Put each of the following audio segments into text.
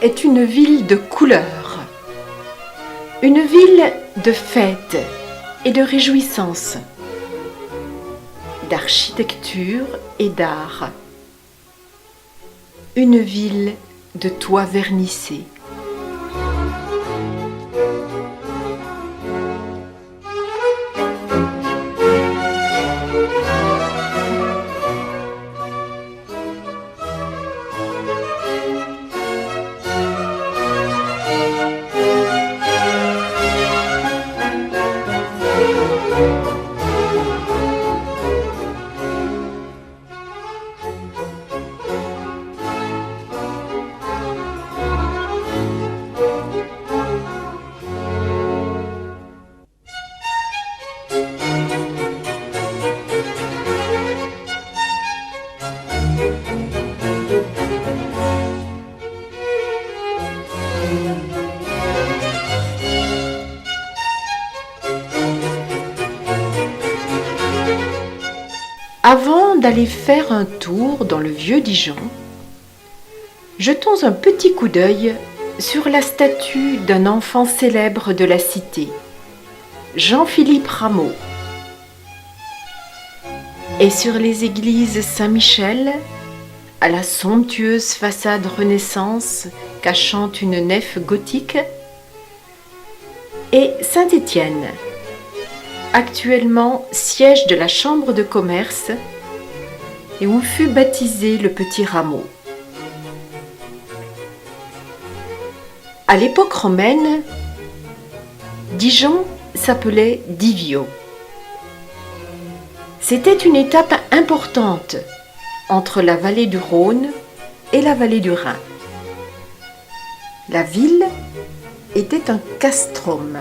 est une ville de couleurs, une ville de fêtes et de réjouissances, d'architecture et d'art, une ville de toits vernissés. Avant d'aller faire un tour dans le vieux Dijon, jetons un petit coup d'œil sur la statue d'un enfant célèbre de la cité, Jean-Philippe Rameau, et sur les églises Saint-Michel, à la somptueuse façade Renaissance cachant une nef gothique, et Saint-Étienne, actuellement siège de la Chambre de commerce et où fut baptisé le petit Rameau. À l'époque romaine, Dijon s'appelait Divio. C'était une étape importante entre la vallée du Rhône et la vallée du Rhin. La ville était un castrum.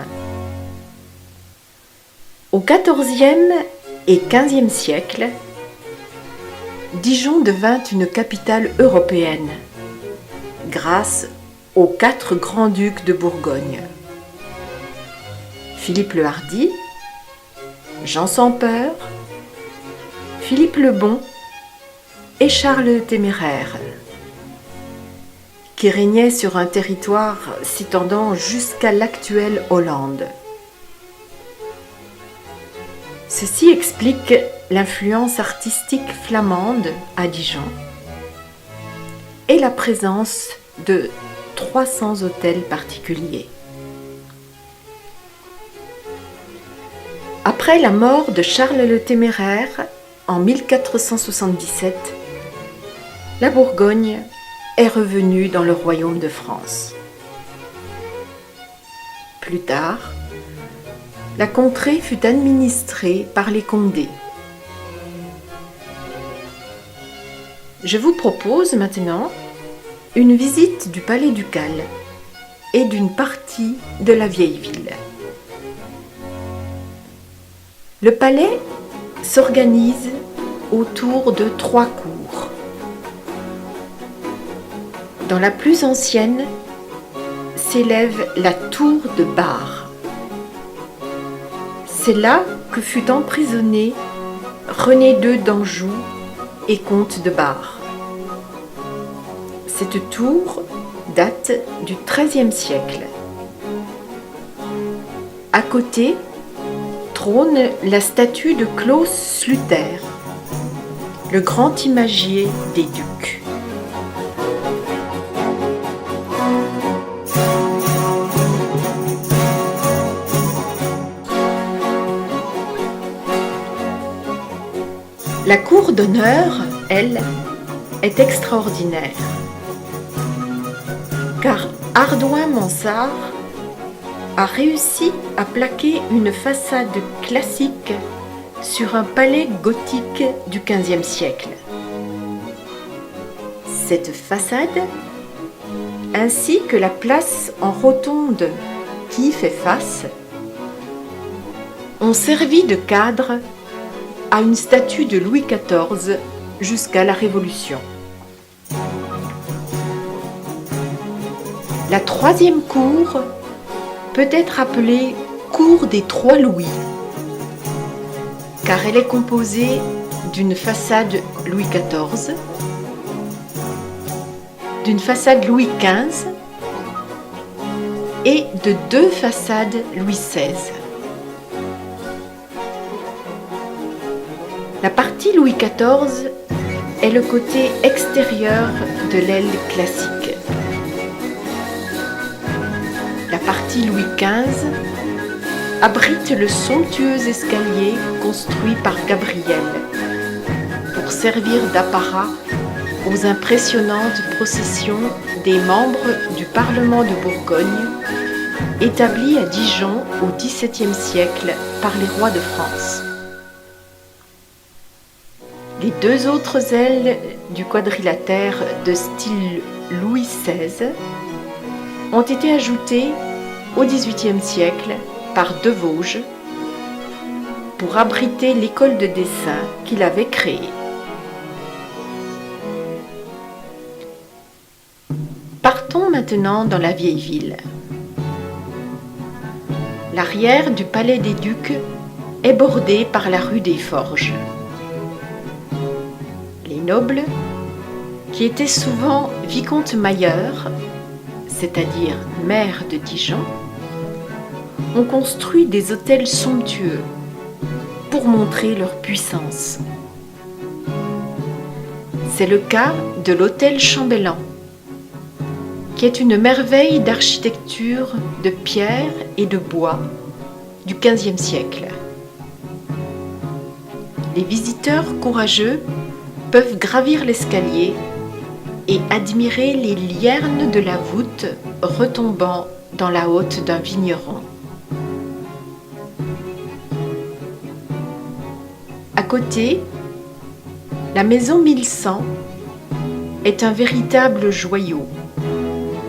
Au XIVe et XVe siècle, Dijon devint une capitale européenne grâce aux 4 grands-ducs de Bourgogne. Philippe le Hardi, Jean sans Peur, Philippe le Bon et Charles le Téméraire, qui régnaient sur un territoire s'étendant jusqu'à l'actuelle Hollande. Ceci explique l'influence artistique flamande à Dijon et la présence de 300 hôtels particuliers. Après la mort de Charles le Téméraire en 1477, la Bourgogne est revenue dans le royaume de France. Plus tard, la contrée fut administrée par les Condés. Je vous propose maintenant une visite du palais ducal et d'une partie de la vieille ville. Le palais s'organise autour de 3 cours. Dans la plus ancienne s'élève la tour de Bar. C'est là que fut emprisonné René II d'Anjou et comte de Bar. Cette tour date du XIIIe siècle. À côté trône la statue de Claus Sluter, le grand imagier des ducs. La cour d'honneur, elle, est extraordinaire, car Hardouin Mansart a réussi à plaquer une façade classique sur un palais gothique du XVe siècle. Cette façade, ainsi que la place en rotonde qui y fait face, ont servi de cadre à une statue de Louis XIV jusqu'à la Révolution. La 3e cour peut être appelée cour des 3 Louis, car elle est composée d'une façade Louis XIV, d'une façade Louis XV et de 2 façades Louis XVI. La partie Louis XIV est le côté extérieur de l'aile classique. La partie Louis XV abrite le somptueux escalier construit par Gabriel pour servir d'apparat aux impressionnantes processions des membres du Parlement de Bourgogne établis à Dijon au XVIIe siècle par les rois de France. Les 2 autres ailes du quadrilatère de style Louis XVI ont été ajoutées au XVIIIe siècle par De Vosges pour abriter l'école de dessin qu'il avait créée. Partons maintenant dans la vieille ville. L'arrière du palais des Ducs est bordé par la rue des Forges. Les nobles, qui étaient souvent vicomtes Mailleur, c'est-à-dire maires de Dijon, ont construit des hôtels somptueux pour montrer leur puissance. C'est le cas de l'hôtel Chambellan, qui est une merveille d'architecture de pierre et de bois du XVe siècle. Les visiteurs courageux peuvent gravir l'escalier et admirer les liernes de la voûte retombant dans la hotte d'un vigneron. À côté, la maison 1100 est un véritable joyau,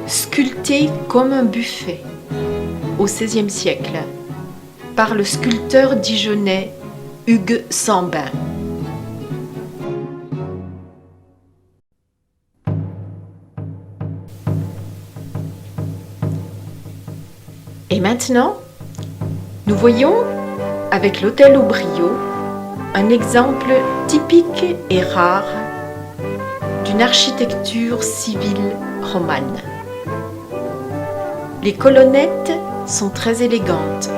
sculpté comme un buffet au XVIe siècle par le sculpteur dijonnais Hugues Sambin. Et maintenant, nous voyons avec l'hôtel Aubriot un exemple typique et rare d'une architecture civile romane. Les colonnettes sont très élégantes.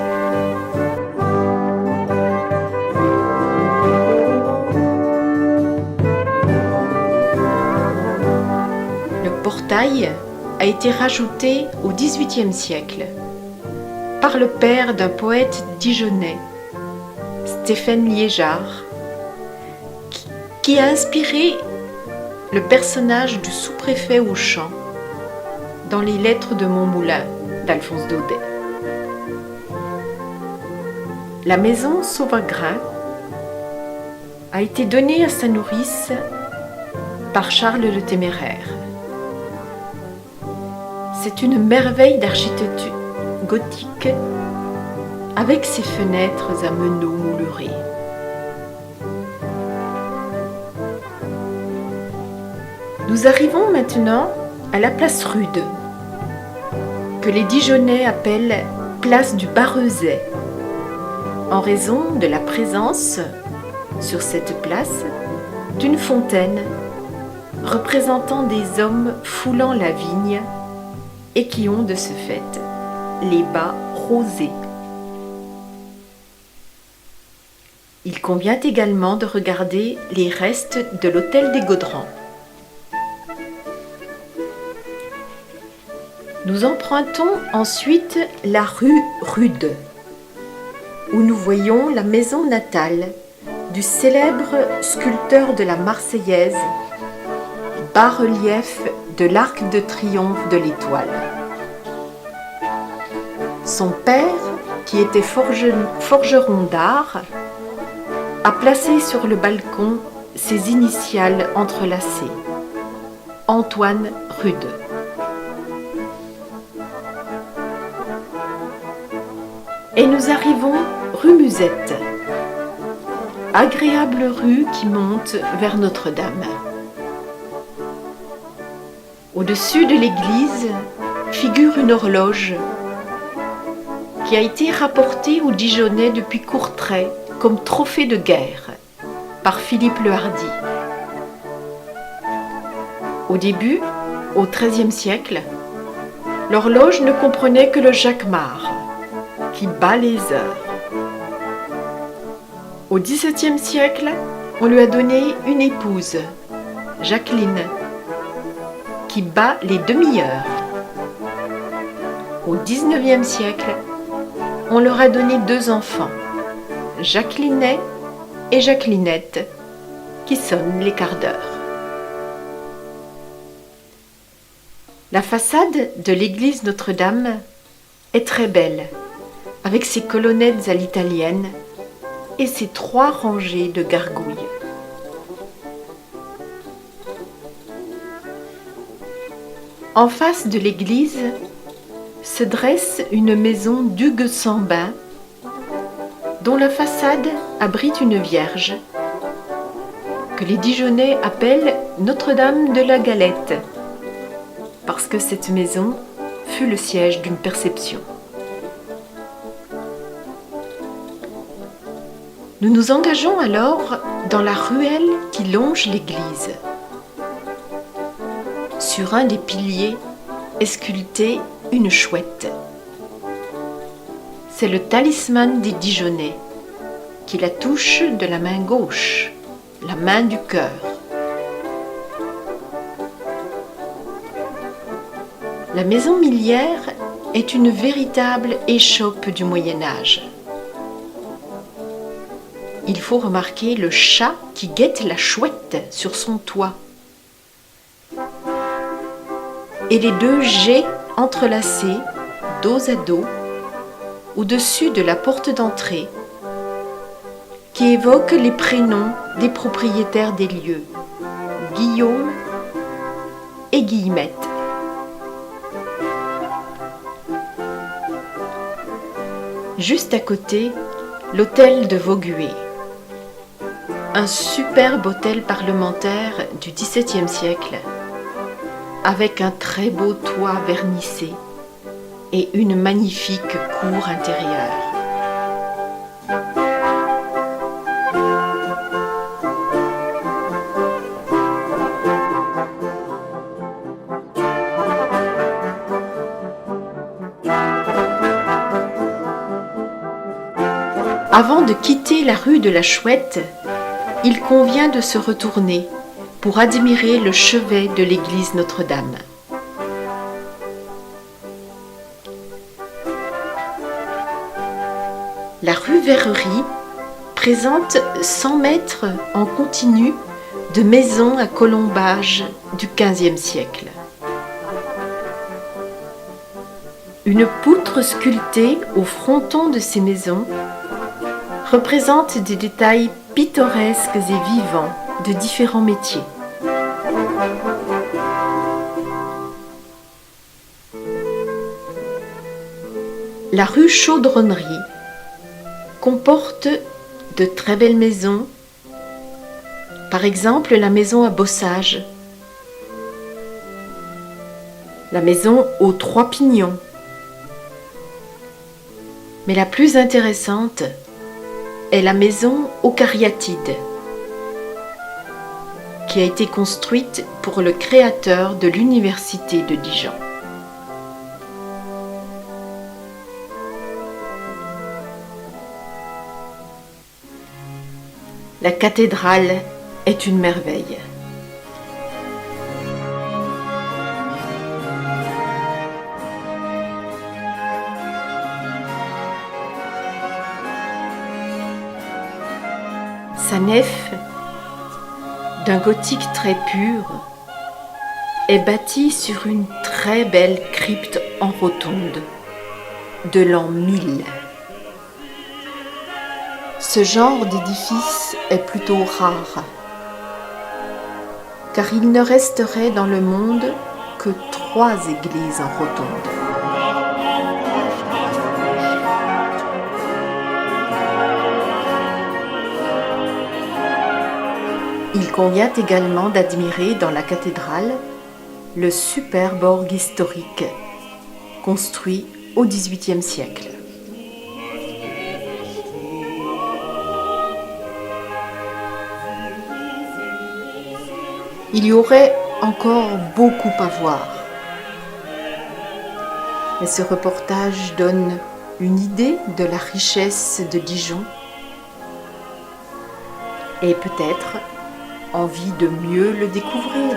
Le portail a été rajouté au XVIIIe siècle par le père d'un poète dijonnais, Stéphane Liégeard, qui a inspiré le personnage du sous-préfet Auchan dans les lettres de Montmoulin d'Alphonse Daudet. La maison Sauvagrain a été donnée à sa nourrice par Charles le Téméraire. C'est une merveille d'architecture gothique avec ses fenêtres à meneaux moulurés. Nous arrivons maintenant à la place Rude, que les Dijonnais appellent place du Barrezet, en raison de la présence, sur cette place, d'une fontaine représentant des hommes foulant la vigne et qui ont de ce fait les bas rosés. Il convient également de regarder les restes de l'hôtel des Gaudrans. Nous empruntons ensuite la rue Rude, où nous voyons la maison natale du célèbre sculpteur de la Marseillaise, bas-relief de l'Arc de Triomphe de l'Étoile. Son père, qui était forgeron d'art, a placé sur le balcon ses initiales entrelacées, Antoine Rude. Et nous arrivons rue Musette, agréable rue qui monte vers Notre-Dame. Au-dessus de l'église figure une horloge qui a été rapportée aux Dijonnais depuis Courtrai comme trophée de guerre par Philippe le Hardi. Au début, au XIIIe siècle, L'horloge ne comprenait que le jacquemart, qui bat les heures. Au XVIIe siècle, on lui a donné une épouse, Jacqueline, qui bat les demi-heures. Au XIXe siècle, on leur a donné 2 enfants, Jacquelinet et Jacquelinette, qui sonnent les quarts d'heure. La façade de l'église Notre-Dame est très belle, avec ses colonnettes à l'italienne et ses 3 rangées de gargouilles. En face de l'église se dresse une maison d'Hugues Sambin, dont la façade abrite une vierge, que les Dijonnais appellent Notre-Dame de la Galette, parce que cette maison fut le siège d'une perception. Nous nous engageons alors dans la ruelle qui longe l'église. Sur un des piliers est sculptée une chouette. C'est le talisman des Dijonnais, qui la touche de la main gauche, la main du cœur. La maison Millière est une véritable échoppe du Moyen-Âge. Il faut remarquer le chat qui guette la chouette sur son toit. Et les 2 geais entrelacés, dos à dos, au-dessus de la porte d'entrée, qui évoquent les prénoms des propriétaires des lieux, Guillaume et Guillemette. Juste à côté, l'hôtel de Vaugué, un superbe hôtel parlementaire du XVIIe siècle, avec un très beau toit vernissé et une magnifique cour intérieure. Avant de quitter la rue de la Chouette, il convient de se retourner pour admirer le chevet de l'église Notre-Dame. La rue Verrerie présente 100 mètres en continu de maisons à colombages du XVe siècle. Une poutre sculptée au fronton de ces maisons représente des détails pittoresques et vivants de différents métiers. La rue Chaudronnerie comporte de très belles maisons, par exemple la maison à Bossage, la maison aux 3 pignons. Mais la plus intéressante est la maison aux cariatides, qui a été construite pour le créateur de l'université de Dijon. La cathédrale est une merveille. Sa nef, d'un gothique très pur, est bâtie sur une très belle crypte en rotonde de l'an 1000. Ce genre d'édifice est plutôt rare, car il ne resterait dans le monde que 3 églises en rotonde. Il convient également d'admirer dans la cathédrale le superbe orgue historique, construit au XVIIIe siècle. Il y aurait encore beaucoup à voir. Et ce reportage donne une idée de la richesse de Dijon et peut-être envie de mieux le découvrir.